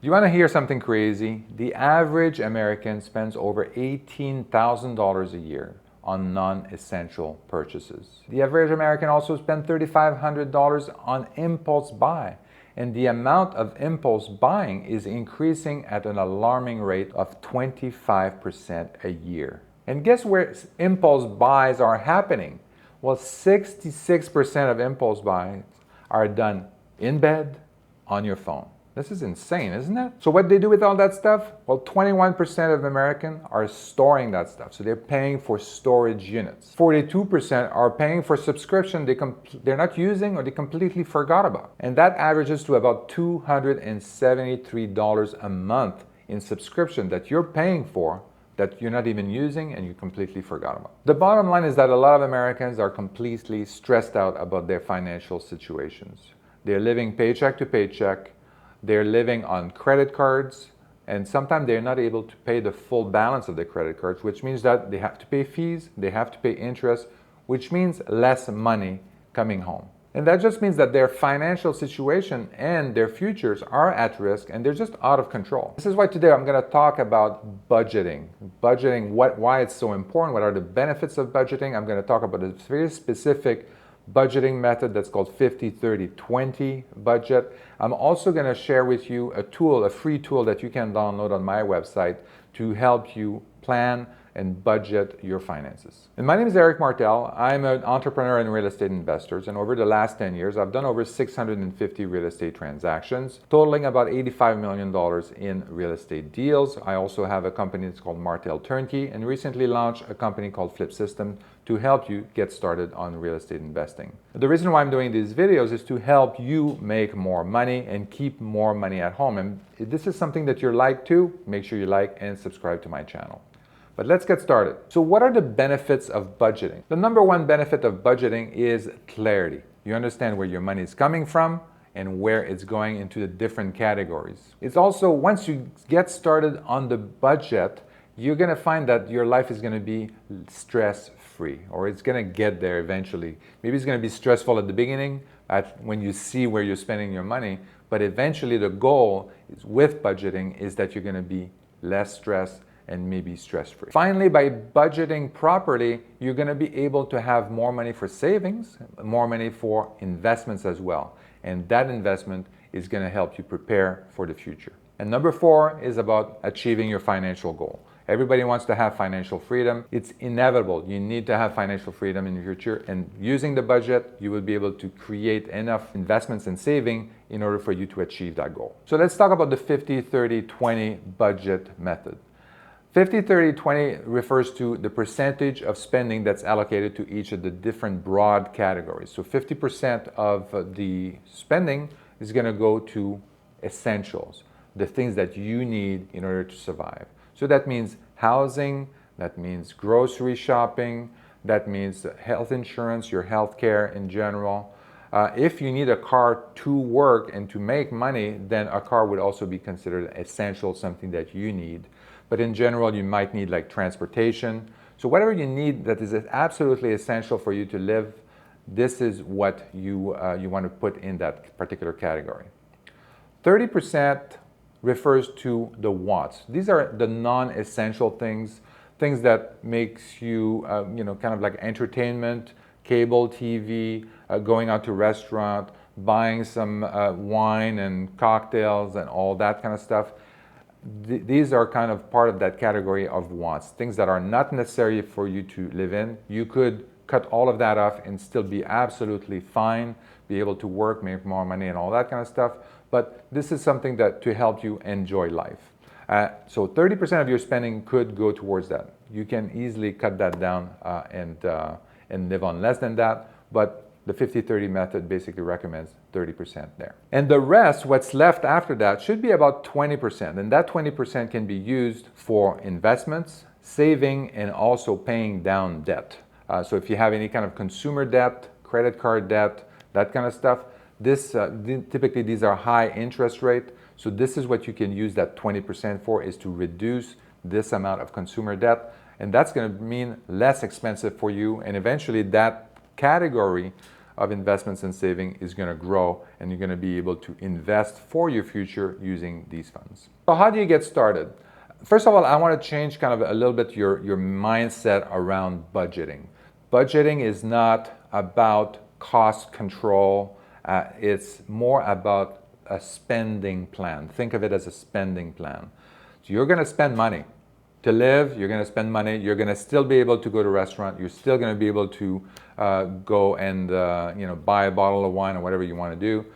Do you want to hear something crazy? The average American spends over $18,000 a year on non-essential purchases. The average American also spends $3,500 on impulse buy. And the amount of impulse buying is increasing at an alarming rate of 25% a year. And guess where impulse buys are happening? Well, 66% of impulse buys are done in bed, on your phone. This is insane, isn't it? So what do they do with all that stuff? Well, 21% of Americans are storing that stuff. So they're paying for storage units. 42% are paying for subscription they're not using or they completely forgot about. And that averages to about $273 a month in subscription that you're paying for that you're not even using and you completely forgot about. The bottom line is that a lot of Americans are completely stressed out about their financial situations. They're living paycheck to paycheck. They're living on credit cards, and sometimes they're not able to pay the full balance of the credit cards, which means that they have to pay fees, they have to pay interest, which means less money coming home. And that just means that their financial situation and their futures are at risk and they're just out of control. This is why today I'm going to talk about budgeting. Why it's so important, what are the benefits of budgeting. I'm going to talk about a very specific budgeting method that's called 50-30-20 budget. I'm also going to share with you a tool, a free tool that you can download on my website to help you plan and budget your finances. And my name is Eric Martel. I'm an entrepreneur and real estate investor, and over the last 10 years, I've done over 650 real estate transactions, totaling about $85 million in real estate deals. I also have a company that's called Martel Turnkey, and recently launched a company called Flip System to help you get started on real estate investing. The reason why I'm doing these videos is to help you make more money and keep more money at home. And if this is something that you're like too, make sure you like and subscribe to my channel. But let's get started. So what are the benefits of budgeting? The number one benefit of budgeting is clarity. You understand where your money is coming from and where it's going into the different categories. It's also, once you get started on the budget, you're going to find that your life is going to be stress-free, or it's going to get there eventually. Maybe it's going to be stressful at the beginning when you see where you're spending your money, but eventually the goal is, with budgeting, is that you're going to be less stressed and maybe stress-free. Finally, by budgeting properly, you're going to be able to have more money for savings, more money for investments as well. And that investment is going to help you prepare for the future. And number 4 is about achieving your financial goal. Everybody wants to have financial freedom. It's inevitable. You need to have financial freedom in the future. And using the budget, you will be able to create enough investments and saving in order for you to achieve that goal. So let's talk about the 50-30-20 budget method. 50-30-20 refers to the percentage of spending that's allocated to each of the different broad categories. So 50% of the spending is going to go to essentials, the things that you need in order to survive. So that means housing, that means grocery shopping, that means health insurance, your health care in general. If you need a car to work and to make money, then a car would also be considered essential, something that you need. But in general, you might need like transportation. So whatever you need that is absolutely essential for you to live, this is what you want to put in that particular category. 30% refers to the wants. These are the non-essential things that makes you, kind of like entertainment, cable TV, going out to restaurant, buying some wine and cocktails and all that kind of stuff. These are kind of part of that category of wants, things that are not necessary for you to live in. You could cut all of that off and still be absolutely fine, be able to work, make more money and all that kind of stuff. But this is something that to help you enjoy life. So 30% of your spending could go towards that. You can easily cut that down and live on less than that. But the 50-30 method basically recommends 30% there. And the rest, what's left after that, should be about 20%. And that 20% can be used for investments, saving, and also paying down debt. So if you have any kind of consumer debt, credit card debt, that kind of stuff, typically these are high interest rate. So this is what you can use that 20% for, is to reduce this amount of consumer debt. And that's going to mean less expensive for you. And eventually that category of investments and saving is going to grow, and you're going to be able to invest for your future using these funds. So how do you get started? First of all, I want to change kind of a little bit your mindset around budgeting. Budgeting is not about cost control. It's more about a spending plan. Think of it as a spending plan. So you're going to spend money. To live, you're going to spend money. You're going to still be able to go to a restaurant. You're still going to be able to go and buy a bottle of wine or whatever you want to do.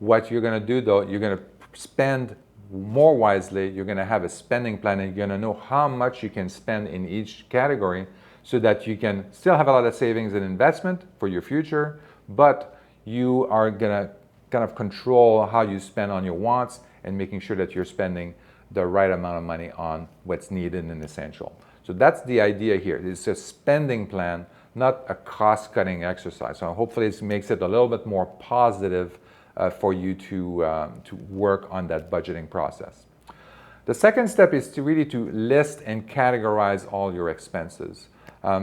What you're going to do, though, you're going to spend more wisely. You're going to have a spending plan, and you're going to know how much you can spend in each category so that you can still have a lot of savings and investment for your future, but you are going to kind of control how you spend on your wants and making sure that you're spending the right amount of money on what's needed and essential. So that's the idea here. It's a spending plan, not a cost-cutting exercise. So hopefully it makes it a little bit more positive for you to work on that budgeting process. The second step is to really list and categorize all your expenses.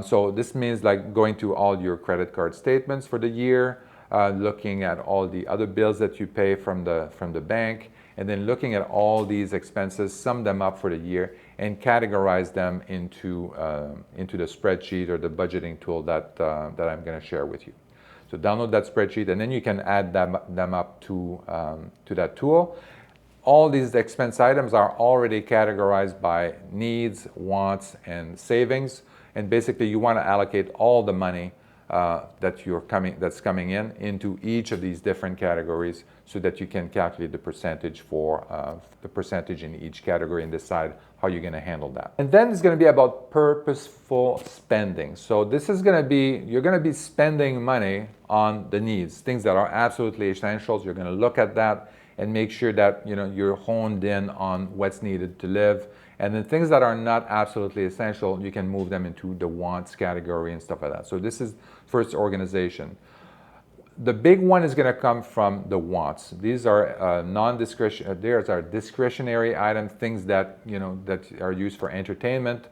So this means like going to all your credit card statements for the year, looking at all the other bills that you pay from the bank, and then looking at all these expenses, sum them up for the year, and categorize them into the spreadsheet or the budgeting tool that I'm going to share with you. So download that spreadsheet, and then you can add them up to that tool. All these expense items are already categorized by needs, wants, and savings. And basically, you want to allocate all the money that's coming in into each of these different categories, so that you can calculate the percentage in each category and decide how you're going to handle that. And then it's going to be about purposeful spending. So this is going to be, you're going to be spending money on the needs, things that are absolutely essentials. You're going to look at that and make sure that you're honed in on what's needed to live. And then things that are not absolutely essential, you can move them into the wants category and stuff like that. So this is first organization. The big one is going to come from the wants. These are discretionary items, things that that are used for entertainment.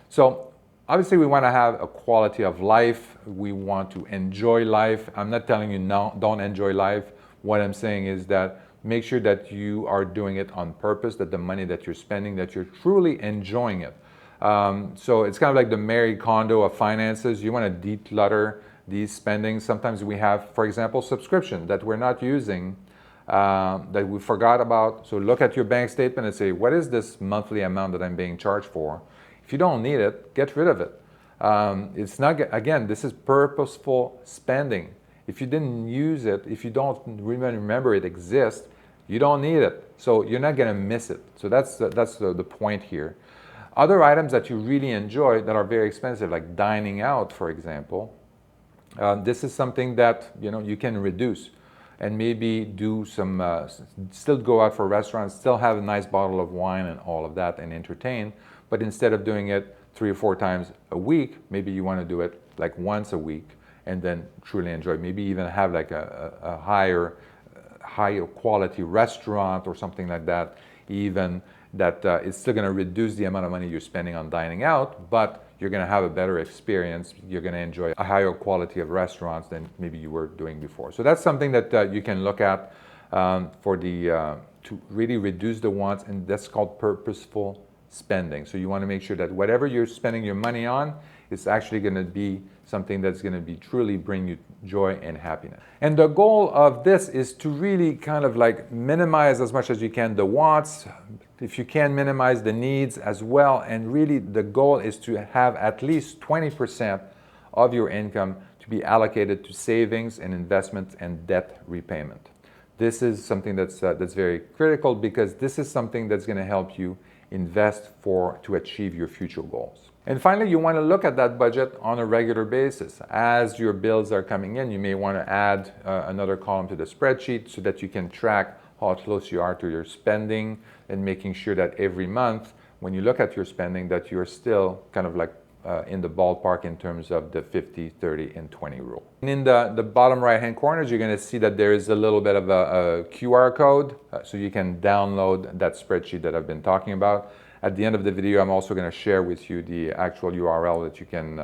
So obviously we want to have a quality of life. We want to enjoy life. I'm not telling you no, don't enjoy life. What I'm saying is that make sure that you are doing it on purpose, that the money that you're spending, that you're truly enjoying it. So it's kind of like the Marie Kondo of finances. You want to declutter these spendings. Sometimes we have, for example, subscription that we're not using, that we forgot about. So look at your bank statement and say, what is this monthly amount that I'm being charged for? If you don't need it, get rid of it. It's not, again, this is purposeful spending. If you didn't use it, if you don't remember it exists, you don't need it. So you're not going to miss it. So that's the point here. Other items that you really enjoy that are very expensive, like dining out, for example, this is something that you can reduce and maybe do some, still go out for restaurants, still have a nice bottle of wine and all of that and entertain. But instead of doing it 3 or 4 times a week, maybe you want to do it like once a week and then truly enjoy. Maybe even have like a higher quality restaurant or something like that, even that it's still going to reduce the amount of money you're spending on dining out, but you're going to have a better experience. You're going to enjoy a higher quality of restaurants than maybe you were doing before. So that's something that you can look at to really reduce the wants, and that's called purposeful spending. So you want to make sure that whatever you're spending your money on is actually going to be something that's going to be truly bring you joy and happiness. And the goal of this is to really kind of like minimize as much as you can the wants, if you can minimize the needs as well. And really the goal is to have at least 20% of your income to be allocated to savings and investments and debt repayment. This is something that's very critical, because this is something that's going to help you invest to achieve your future goals. And finally, you want to look at that budget on a regular basis. As your bills are coming in, you may want to add another column to the spreadsheet so that you can track how close you are to your spending, and making sure that every month when you look at your spending that you're still kind of like in the ballpark in terms of the 50, 30, and 20 rule. And in the bottom right-hand corners, you're going to see that there is a little bit of a QR code, so you can download that spreadsheet that I've been talking about. At the end of the video, I'm also going to share with you the actual URL that you can,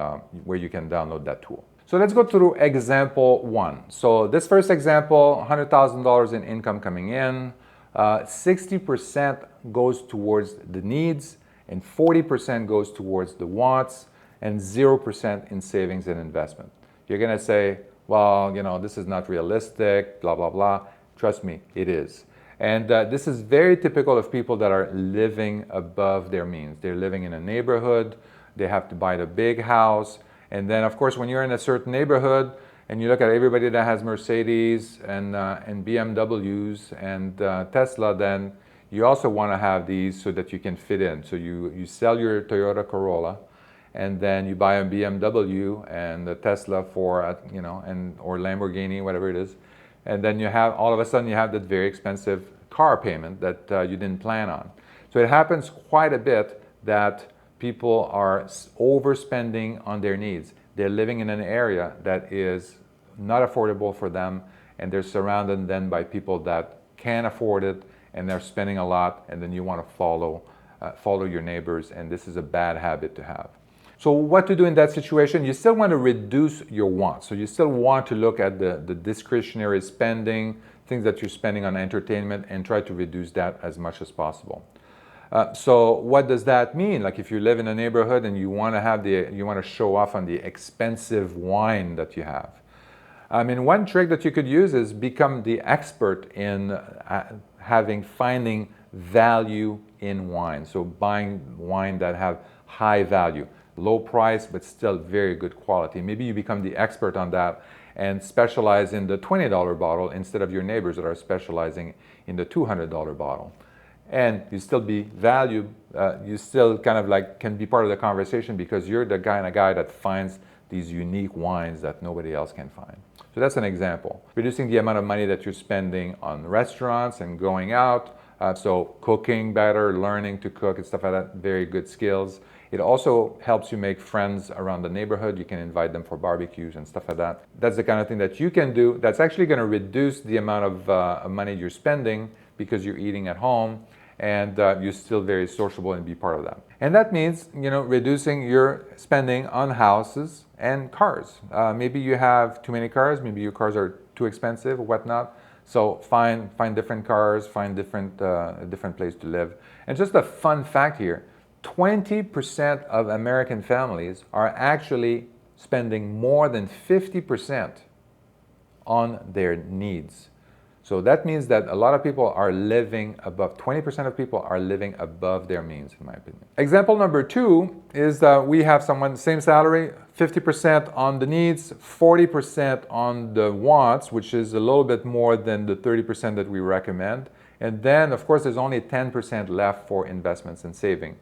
where you can download that tool. So let's go through example one. So this first example, $100,000 in income coming in, 60% goes towards the needs and 40% goes towards the wants and 0% in savings and investment. You're gonna say, well, this is not realistic, blah, blah, blah. Trust me, it is. And this is very typical of people that are living above their means. They're living in a neighborhood, they have to buy the big house, and then of course when you're in a certain neighborhood and you look at everybody that has Mercedes and BMWs and Tesla, then you also want to have these so that you can fit in. So you sell your Toyota Corolla and then you buy a BMW and a Tesla for, or Lamborghini, whatever it is. And then you have, all of a sudden you have that very expensive car payment that you didn't plan on. So it happens quite a bit that people are overspending on their needs. They're living in an area that is not affordable for them, and they're surrounded then by people that can afford it, and they're spending a lot, and then you want to follow your neighbors, and this is a bad habit to have. So what to do in that situation? You still want to reduce your wants. So you still want to look at the discretionary spending, things that you're spending on entertainment, and try to reduce that as much as possible. So what does that mean? Like if you live in a neighborhood and you want to show off on the expensive wine that you have. I mean, one trick that you could use is become the expert in finding value in wine. So buying wine that have high value, low price, but still very good quality. Maybe you become the expert on that and specialize in the $20 bottle instead of your neighbors that are specializing in the $200 bottle. And you still be valued, you still kind of like can be part of the conversation because you're the kind of guy that finds these unique wines that nobody else can find. So that's an example. Reducing the amount of money that you're spending on restaurants and going out. So cooking better, learning to cook and stuff like that, very good skills. It also helps you make friends around the neighborhood. You can invite them for barbecues and stuff like that. That's the kind of thing that you can do that's actually going to reduce the amount of money you're spending because you're eating at home and you're still very sociable and be part of that. And that means, reducing your spending on houses and cars. Maybe you have too many cars, maybe your cars are too expensive or whatnot. So find different cars, find different place to live. And just a fun fact here, 20% of American families are actually spending more than 50% on their needs. So that means that a lot of people are living above, 20% of people are living above their means, in my opinion. Example number two is that we have someone, same salary, 50% on the needs, 40% on the wants, which is a little bit more than the 30% that we recommend. And then, of course, there's only 10% left for investments and saving.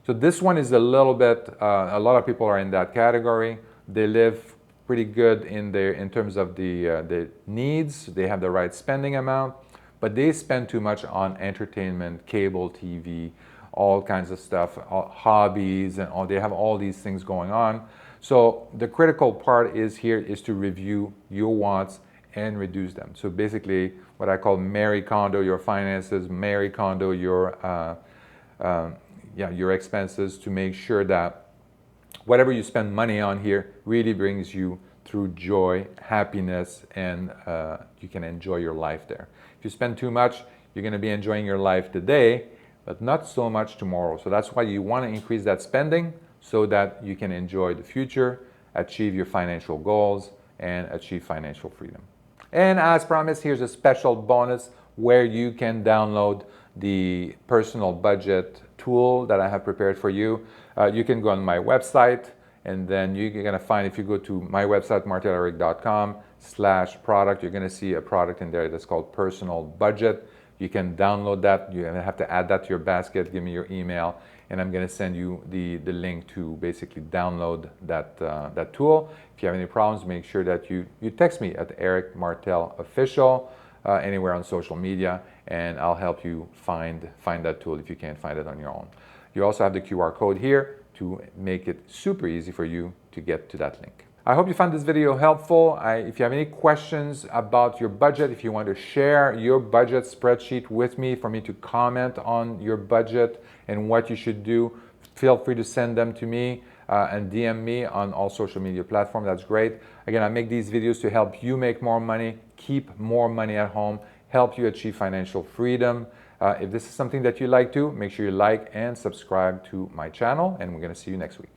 So this one is a little bit, a lot of people are in that category. They live pretty good in terms of the needs. They have the right spending amount, but they spend too much on entertainment, cable TV, all kinds of stuff, hobbies, and they have all these things going on. So the critical part is to review your wants and reduce them. So basically, what I call Marie Kondo your finances, Marie Kondo your expenses, to make sure that whatever you spend money on here really brings you through joy, happiness, and you can enjoy your life there. If you spend too much, you're going to be enjoying your life today, but not so much tomorrow. So that's why you want to increase that spending so that you can enjoy the future, achieve your financial goals, and achieve financial freedom. And as promised, here's a special bonus where you can download the personal budget tool that I have prepared for you. You can go on my website, and then you're going to find, if you go to my website, marteleric.com/product, you're going to see a product in there that's called Personal Budget. You can download that. You're going to have to add that to your basket, give me your email, and I'm going to send you the link to basically download that tool. If you have any problems, make sure that you text me at Eric Martel Official, anywhere on social media, and I'll help you find that tool if you can't find it on your own. You also have the QR code here to make it super easy for you to get to that link. I hope you found this video helpful. If you have any questions about your budget, if you want to share your budget spreadsheet with me, for me to comment on your budget and what you should do, feel free to send them to me. and DM me on all social media platforms. That's great. Again, I make these videos to help you make more money, keep more money at home, help you achieve financial freedom. If this is something that you like to, make sure you like and subscribe to my channel, and we're going to see you next week.